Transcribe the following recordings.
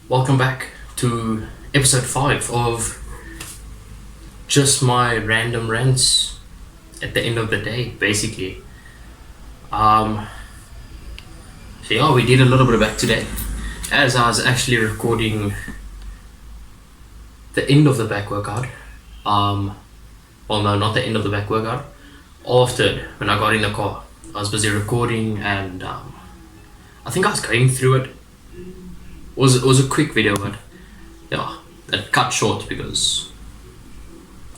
Welcome back to episode 5 of just my random rants at the end of the day, basically. So yeah, we did a little bit of back today as I was actually recording the end of the back workout. Well, no, not the end of the back workout. After, when I got in the car, I was busy recording and I think I was going through it. It was a quick video, but yeah, it cut short because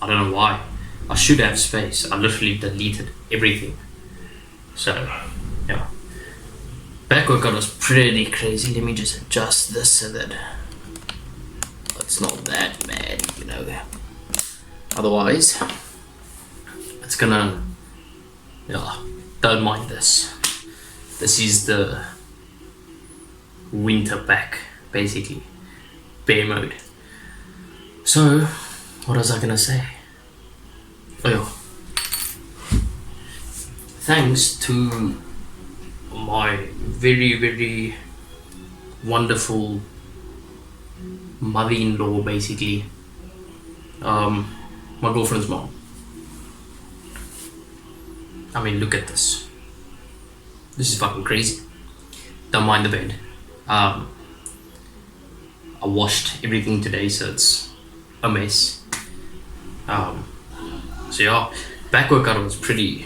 I don't know why. I should have space. I literally deleted everything. So yeah, back workout was pretty crazy. Let me just adjust this so that it's not that bad, you know. Otherwise, it's gonna, yeah, don't mind this. This is the winter pack, basically, bear mode. So, what was I gonna say? Oh yeah. Thanks to my very wonderful mother-in-law, basically, my girlfriend's mom. I mean, look at this. This is fucking crazy. Don't mind the bed. I washed everything today, so it's a mess. So yeah, back workout was pretty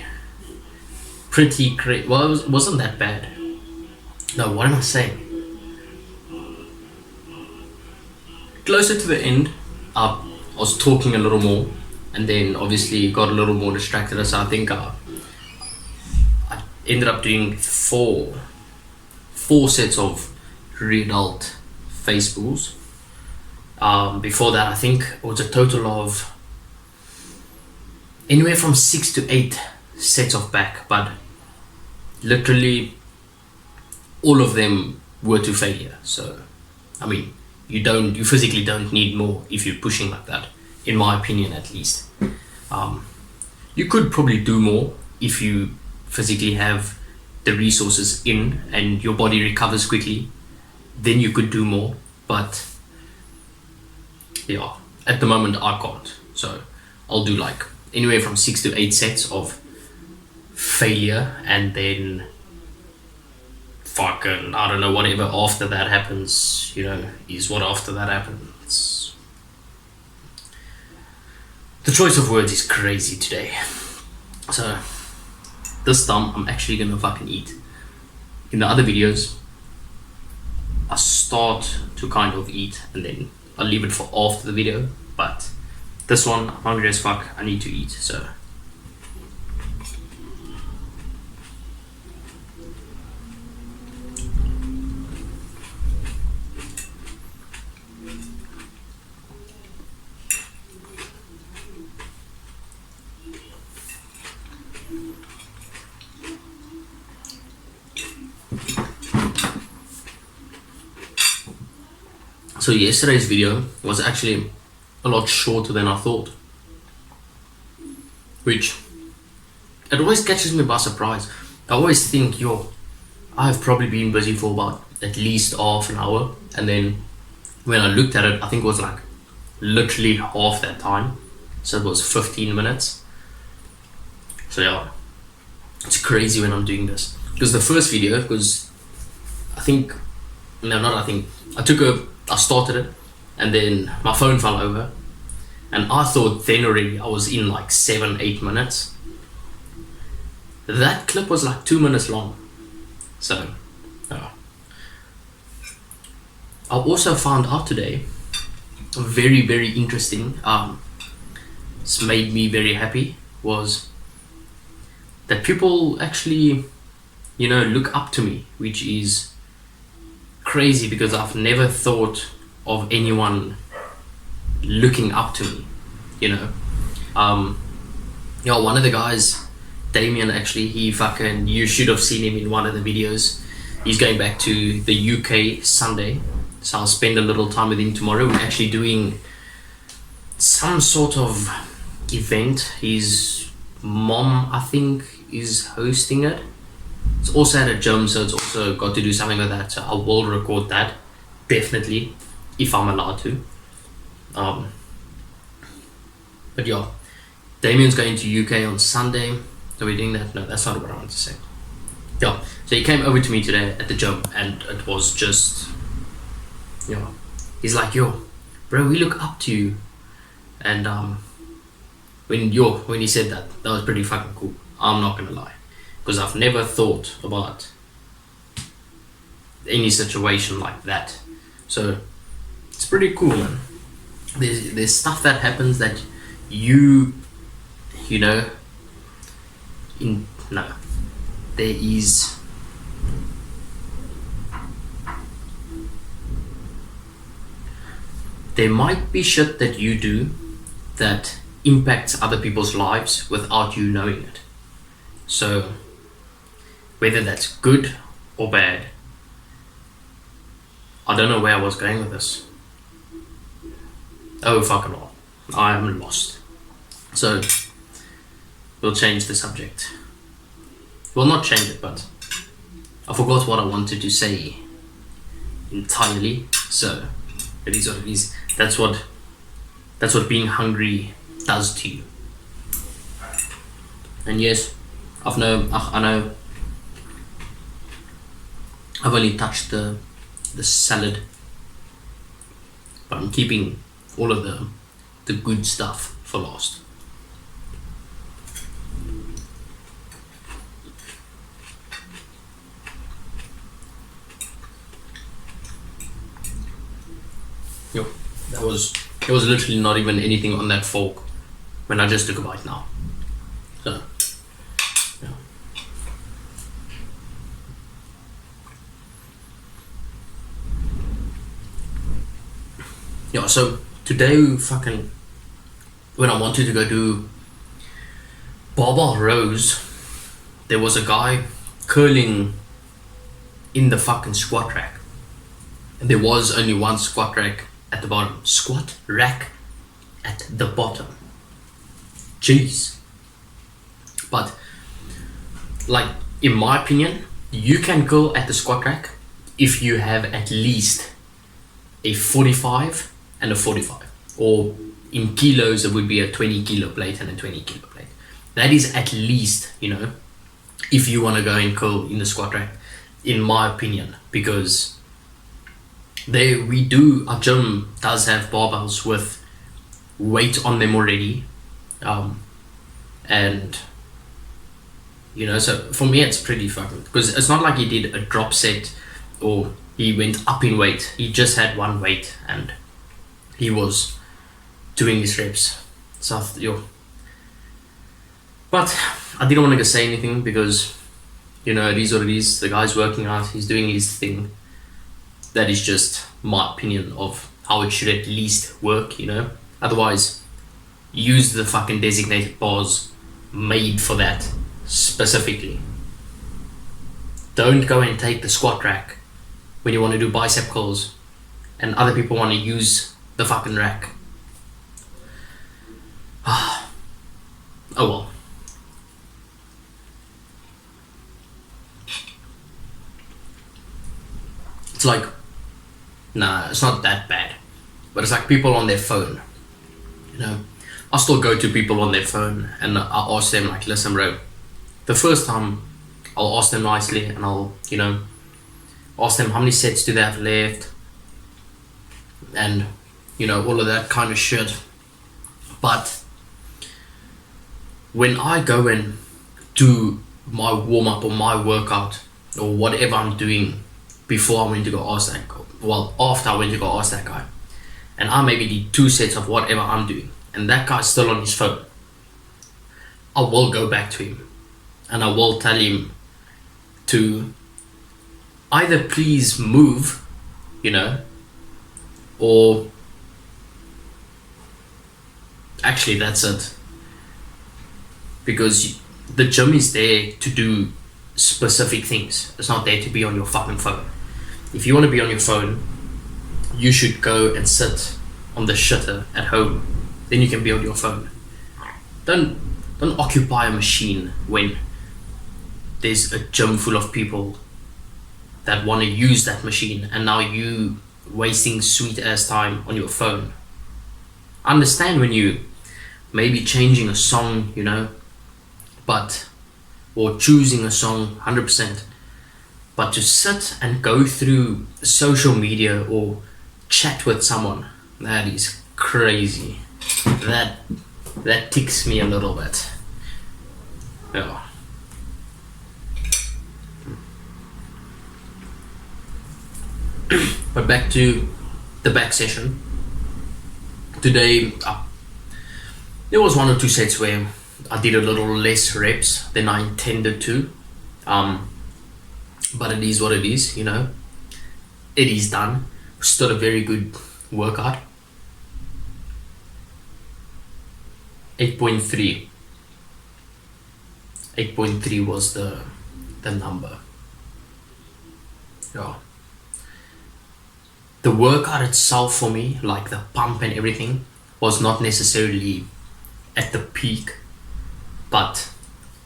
great. Well, it wasn't that bad. No, what am I saying? Closer to the end, I was talking a little more, and then obviously got a little more distracted. So I think I ended up doing four sets of re-adult face pulls. Before that, I think it was a total of anywhere from 6 to 8 sets of back, but literally all of them were to failure. So I mean, you physically don't need more if you're pushing like that, in my opinion at least. You could probably do more if you physically have the resources in and your body recovers quickly, then you could do more. But yeah, at the moment I can't, so I'll do like anywhere from 6 to 8 sets of failure, and then fucking, I don't know, whatever after that happens, you know, is what after that happens. The choice of words is crazy today. So this time I'm actually gonna fucking eat. In the other videos, I start to kind of eat and then I'll leave it for after the video, but this one, I'm hungry as fuck, I need to eat, so. So yesterday's video was actually a lot shorter than I thought, which it always catches me by surprise. I always think, I've probably been busy for about at least half an hour, and then when I looked at it, I think it was like literally half that time, so it was 15 minutes. So yeah, it's crazy when I'm doing this, because the first video was, I started it and then my phone fell over, and I thought then already I was in like 7-8 minutes. That clip was like 2 minutes long. So I also found out today, very interesting, it's made me very happy, was that people actually, look up to me, which is crazy because I've never thought of anyone looking up to me, one of the guys, Damien, actually, you should have seen him in one of the videos. He's going back to the UK Sunday, so I'll spend a little time with him tomorrow. We're actually doing some sort of event. His mom, I think, is hosting it. It's also at a gym, so it's also got to do something with that, so I will record that, definitely. if I'm allowed to. But yeah, Damien's going to UK on Sunday. So we're doing that. No, that's not what I wanted to say. Yeah, so he came over to me today at the gym, and it was just, he's like, yo, bro, we look up to you. And when he said that was pretty fucking cool. I'm not gonna lie, because I've never thought about any situation like that. So it's pretty cool, man. There's stuff that happens that there is there might be shit that you do that impacts other people's lives without you knowing it. So whether that's good or bad, I don't know where I was going with this. Oh fucking hell, I am lost. So we'll change the subject. Well, not change it, but I forgot what I wanted to say entirely. So it is what it is. That's what being hungry does to you. And yes, I know I've only touched the salad, but I'm keeping all of the good stuff for last. Yo, there was literally not even anything on that fork when I just took a bite now. So, yeah. Yeah, so today when I wanted to go do barbell rows, there was a guy curling in the fucking squat rack. And there was only one squat rack at the bottom. Squat rack at the bottom. Jeez. But, like, in my opinion, you can curl at the squat rack if you have at least a 45 and a 45. Or in kilos, it would be a 20 kilo plate and a 20 kilo plate. That is at least, if you want to go and curl in the squat rack, in my opinion. Because our gym does have barbells with weight on them already. And so for me it's pretty fucking, because it's not like he did a drop set or he went up in weight. He just had one weight and he was doing his reps. So but I didn't want to go say anything because it is what it is. The guy's working out, he's doing his thing. That is just my opinion of how it should at least work, Otherwise, use the fucking designated bars made for that specifically. Don't go and take the squat rack when you want to do bicep curls and other people want to use the fucking rack. Oh well. It's like, nah, it's not that bad. But it's like people on their phone. I still go to people on their phone and I ask them, like, listen bro, the first time I'll ask them nicely and I'll, ask them how many sets do they have left and, all of that kind of shit. But when I go and do my warm-up or my workout or whatever I'm doing before I went to go ask that guy, after I went to go ask that guy, and I maybe did 2 sets of whatever I'm doing, and that guy's still on his phone, I will go back to him and I will tell him to either please move, or actually that's it, because the gym is there to do specific things. It's not there to be on your fucking phone. If you want to be on your phone, you should go and sit on the shitter at home. Then you can be on your phone. Don't occupy a machine when there's a gym full of people that want to use that machine, and now you wasting sweet ass time on your phone. I understand when you maybe changing a song, but or choosing a song 100%, but to sit and go through social media or chat with someone, that is crazy. That ticks me a little bit. Yeah. But back to the back session. Today, there was 1 or 2 sets where I did a little less reps than I intended to. But it is what it is, It is done. Still a very good workout. 8.3. 8.3 was the number. Yeah. The workout itself for me, like the pump and everything, was not necessarily at the peak, but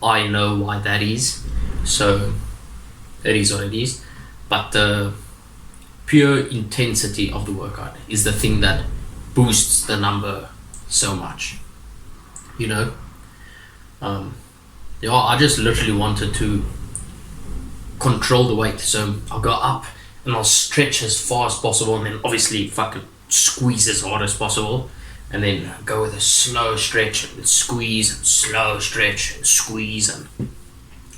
I know why that is, so it is what it is. But the pure intensity of the workout is the thing that boosts the number so much, I just literally wanted to control the weight, so I'll go up and I'll stretch as far as possible, and then obviously fucking squeeze as hard as possible, and then go with a slow stretch and squeeze and slow stretch and squeeze. And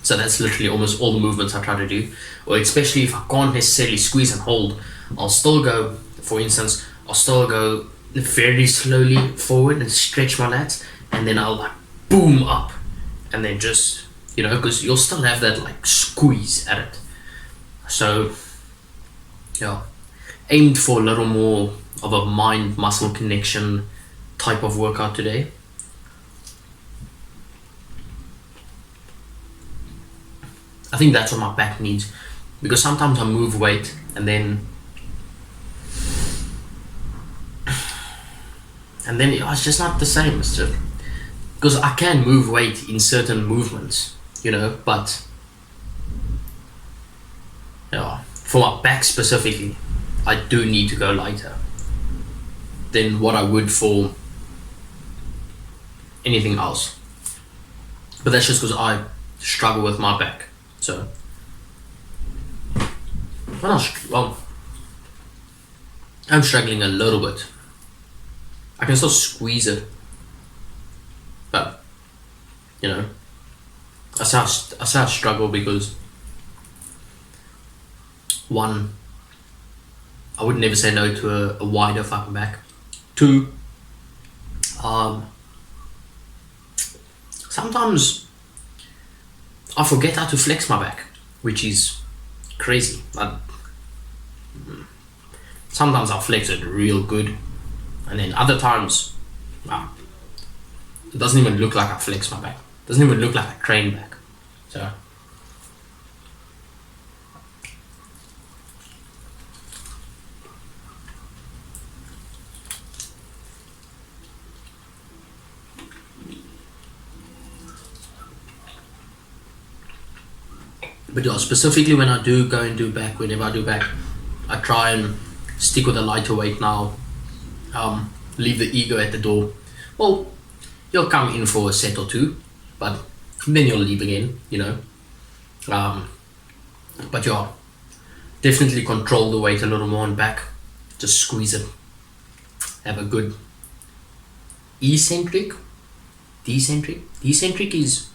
so that's literally almost all the movements I try to do. Or especially if I can't necessarily squeeze and hold, I'll still go, for instance, very slowly forward and stretch my lats, and then I'll like boom up, and then just, because you'll still have that like squeeze at it. So yeah, aimed for a little more of a mind muscle connection type of workout today. I think that's what my back needs, because sometimes I move weight and then it's just not the same. It's just because I can move weight in certain movements, but yeah, for my back specifically, I do need to go lighter than what I would for anything else. But that's just because I struggle with my back. So, I'm struggling a little bit. I can still squeeze it, but I say I struggle because, one, I would never say no to a wider fucking back. Two, sometimes I forget how to flex my back, which is crazy. Sometimes I'll flex it real good, and then other times, it doesn't even look like I flex my back. It doesn't even look like I train back. So, but yeah, specifically when I do go and do back, whenever I do back, I try and stick with a lighter weight now. Leave the ego at the door. Well, you'll come in for a set or two, but then you'll leave again, But yeah, definitely control the weight a little more on back. Just squeeze it. Have a good eccentric. Eccentric is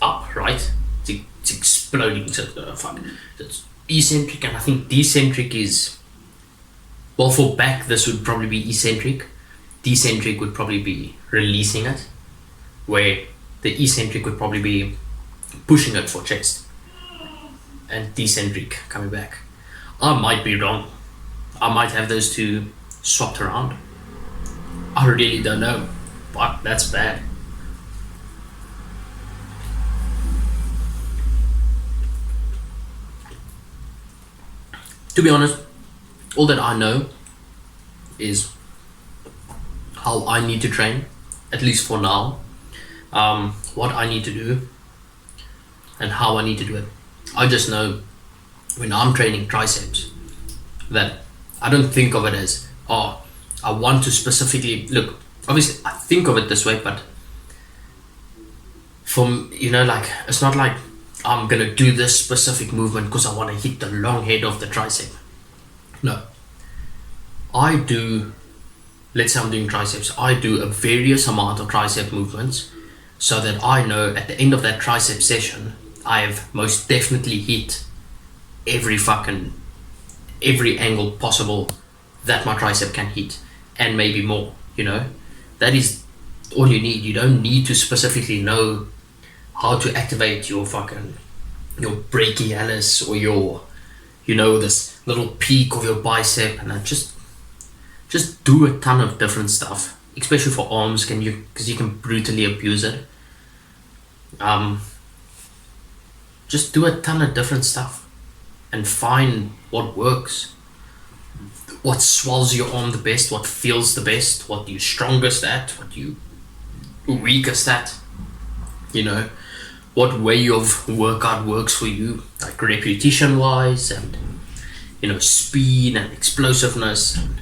up, right? It's exploding. So it's eccentric, and I think decentric is, well, for back this would probably be eccentric. Decentric would probably be releasing it, where the eccentric would probably be pushing it for chest, and decentric coming back. I might be wrong. I might have those two swapped around. I really don't know, but that's bad. To be honest, all that I know is how I need to train, at least for now, what I need to do and how I need to do it. I just know when I'm training triceps, that I don't think of it as, oh, I want to specifically look. Obviously, I think of it this way, but from, like, it's not like I'm gonna do this specific movement because I want to hit the long head of the tricep. No, I do. Let's say I'm doing triceps. I do a various amount of tricep movements, so that I know at the end of that tricep session, I've most definitely hit every angle possible that my tricep can hit, and maybe more. That is all you need. You don't need to specifically know how to activate your brachialis or your this little peak of your bicep, and just do a ton of different stuff, especially for arms, because you can brutally abuse it. Just do a ton of different stuff and find what works, what swells your arm the best, what feels the best, what you're strongest at, what you weakest at, what way of workout works for you, like repetition wise, and speed and explosiveness, and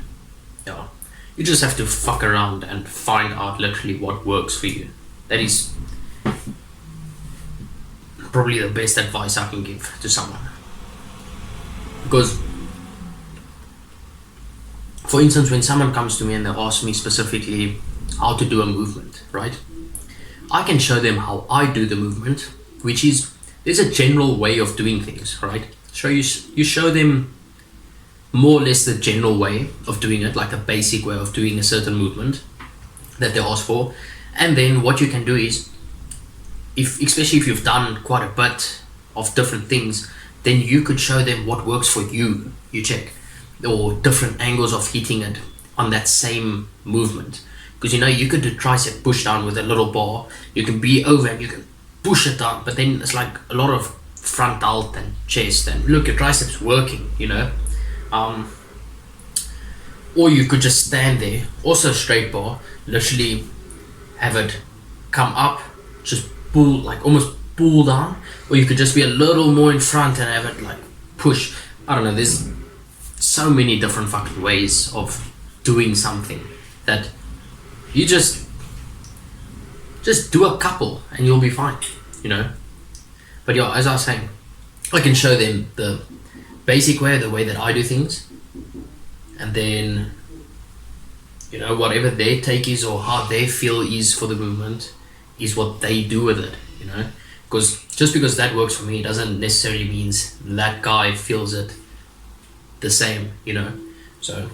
you just have to fuck around and find out literally what works for you. That is probably the best advice I can give to someone. Because, for instance, when someone comes to me and they ask me specifically how to do a movement, right? I can show them how I do the movement, which is, there's a general way of doing things, right? So you show them more or less the general way of doing it, like a basic way of doing a certain movement that they ask for. And then what you can do is, especially if you've done quite a bit of different things, then you could show them what works for you, or different angles of hitting it on that same movement. Because you could do tricep push down with a little bar, you can be over and you can push it down, but then it's like a lot of front delt and chest, and look, your triceps working, or you could just stand there, also straight bar, literally have it come up, just pull, like almost pull down, or you could just be a little more in front and have it like push. I don't know, there's so many different fucking ways of doing something that you just do a couple and you'll be fine, But yeah, as I was saying, I can show them the basic way, the way that I do things, and then whatever their take is or how they feel is for the movement is what they do with it, because just because that works for me doesn't necessarily means that guy feels it the same, so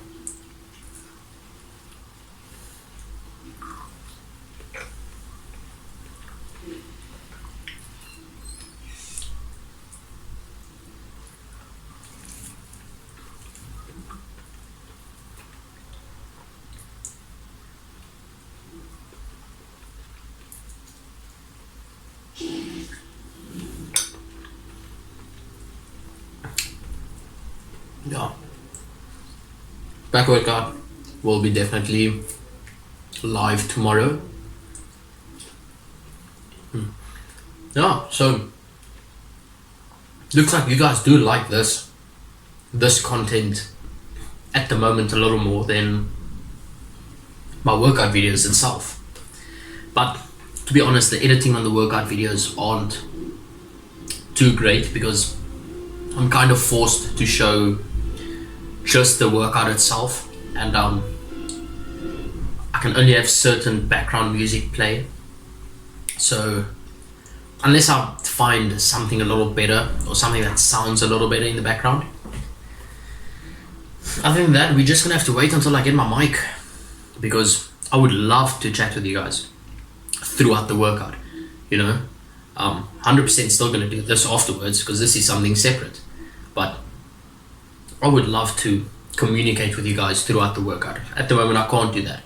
yeah. Back workout will be definitely live tomorrow. Yeah, so looks like you guys do like this content at the moment a little more than my workout videos itself. But to be honest, the editing on the workout videos aren't too great, because I'm kind of forced to show just the workout itself, and I can only have certain background music play. So unless I find something a little better, or something that sounds a little better in the background, other than that, we're just gonna have to wait until I get my mic, because I would love to chat with you guys throughout the workout, 100% still gonna do this afterwards, because this is something separate, but I would love to communicate with you guys throughout the workout. At the moment, I can't do that.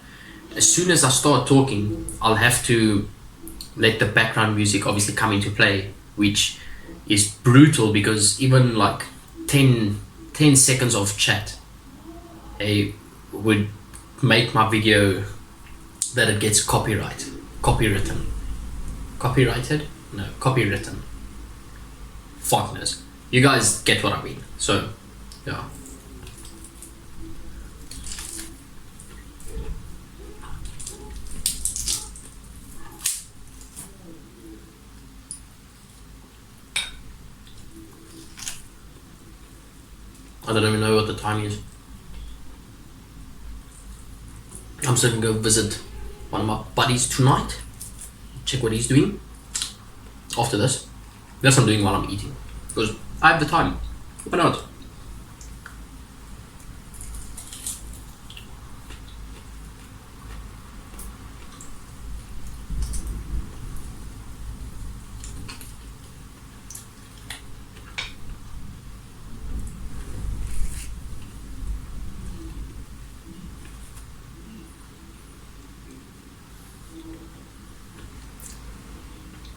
As soon as I start talking, I'll have to let the background music obviously come into play, which is brutal, because even like 10 seconds of chat would make my video that it gets copywritten. Fuck knows. You guys get what I mean. So, yeah. I don't even know what the time is. I'm still gonna go visit one of my buddies tonight. Check what he's doing. After this, that's what I'm doing while I'm eating. Because I have the time. Why not?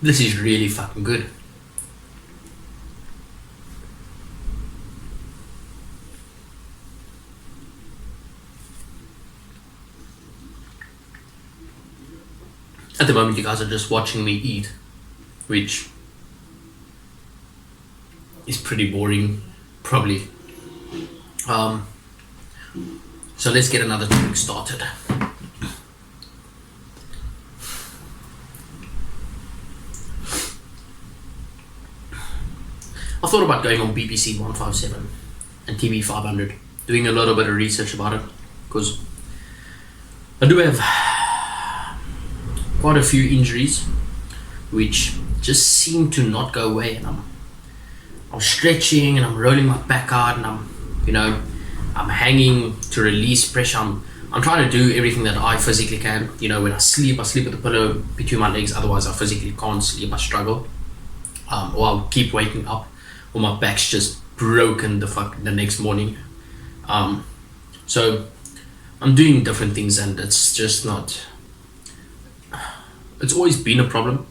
This is really fucking good. At the moment, you guys are just watching me eat, which is pretty boring, probably. So let's get another drink started. I thought about going on BBC 157 and TV 500, doing a little bit of research about it, because I do have quite a few injuries which just seem to not go away, and I'm stretching and I'm rolling my back out, and I'm hanging to release pressure. I'm trying to do everything that I physically can. When I sleep with the pillow between my legs, otherwise I physically can't sleep, I struggle. Or I'll keep waking up, or my back's just broken the next morning. So I'm doing different things, and it's just not, it's always been a problem.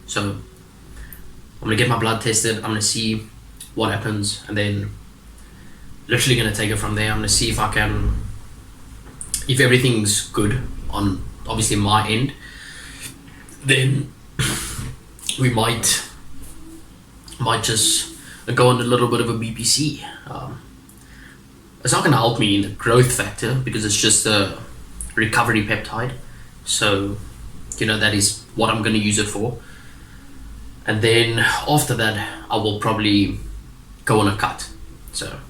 So I'm gonna get my blood tested, I'm gonna see what happens, and then literally gonna take it from there. I'm gonna see if everything's good on obviously my end, then we might just go on a little bit of a BPC. It's not gonna help me in the growth factor because it's just a recovery peptide. So that is what I'm gonna use it for. And then after that, I will probably go on a cut. So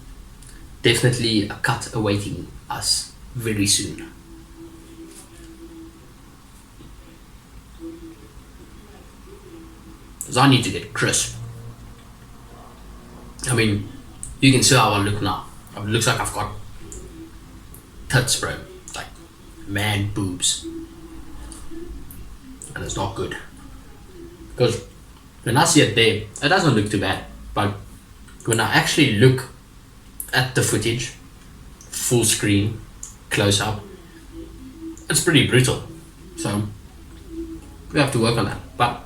definitely a cut awaiting us very soon. Because I need to get crisp. I mean, you can see how I look now. It looks like I've got tits, bro. Like man boobs. And it's not good. Because when I see it there, it doesn't look too bad. But when I actually look at the footage, full screen, close up, it's pretty brutal. So we have to work on that. But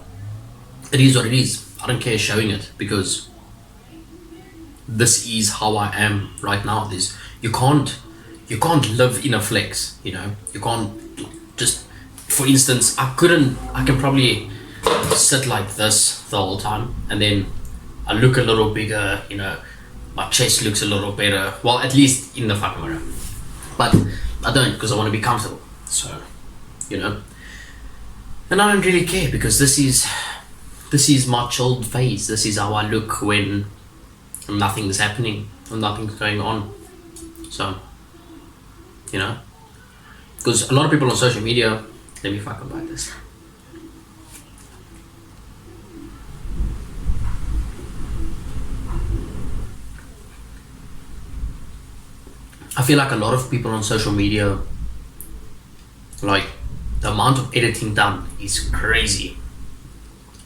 it is what it is. I don't care showing it, because this is how I am right now. You can't live in a flex, you can't just, for instance, I can probably sit like this the whole time, and then I look a little bigger, my chest looks a little better, well, at least in the fucking mirror, but I don't, because I want to be comfortable. So and I don't really care, because this is my chilled phase. This is how I look when nothing's happening, when nothing's going on. So because a lot of people on social media, let me fucking buy this. I feel like a lot of people on social media, like, the amount of editing done is crazy,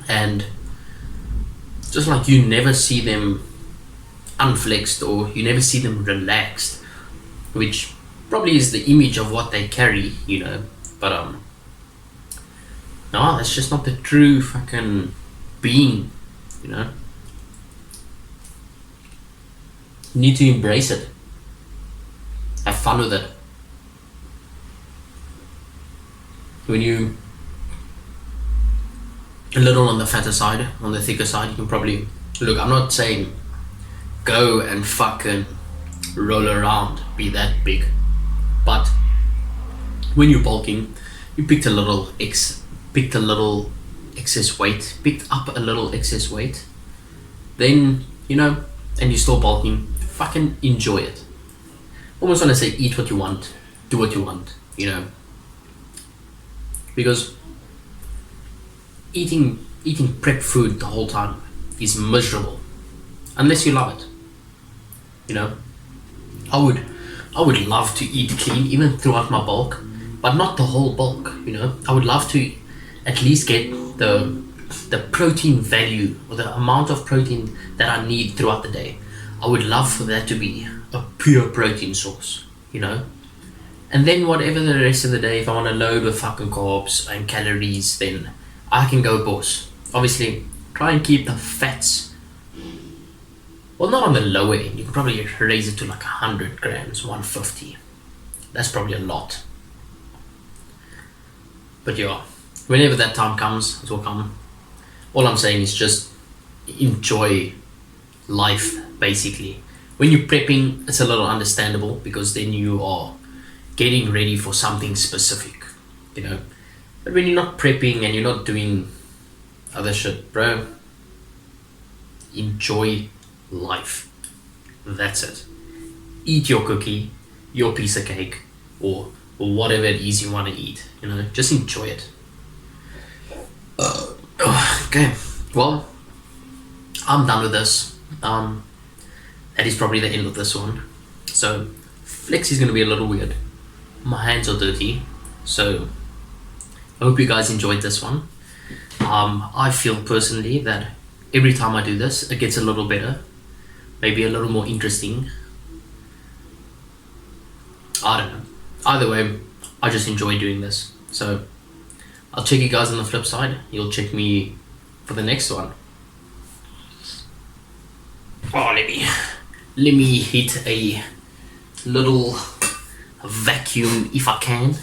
and just like you never see them unflexed, or you never see them relaxed, which probably is the image of what they carry, but no, that's just not the true fucking being. You need to embrace it, have fun with it. When you a little on the fatter side, on the thicker side, you can probably look, I'm not saying go and fucking roll around, be that big. But when you're bulking, you picked a little excess weight, picked up a little excess weight, then and you're still bulking, fucking enjoy it. Almost want to say eat what you want, do what you want, because eating prep food the whole time is miserable unless you love it. I would love to eat clean even throughout my bulk, but not the whole bulk. I would love to at least get the protein value or the amount of protein that I need throughout the day. I would love for that to be a pure protein source, and then whatever the rest of the day, if I want to load with fucking carbs and calories, then I can go boss. Obviously, try and keep the fats, well, not on the lower end. You can probably raise it to like 100 grams, 150. That's probably a lot. But yeah, whenever that time comes, it will come. All I'm saying is just enjoy life, basically. When you're prepping, it's a little understandable because then you are getting ready for something specific, But when you're not prepping and you're not doing other shit, bro, enjoy life. That's it. Eat your cookie, your piece of cake, or whatever it is you want to eat. Just enjoy it. Okay, well, I'm done with this. That is probably the end of this one. So, flex is going to be a little weird. My hands are dirty, so I hope you guys enjoyed this one. I feel personally that every time I do this, it gets a little better, maybe a little more interesting. I don't know. Either way, I just enjoy doing this. So I'll check you guys on the flip side. You'll check me for the next one. Oh, let me hit a little vacuum if I can,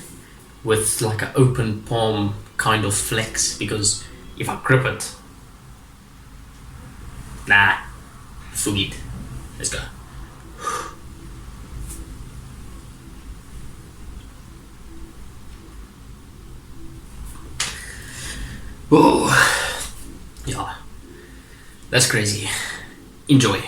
with like an open palm kind of flex, because if I grip it, forget. Let's go. Whoa. Yeah, that's crazy. Enjoy.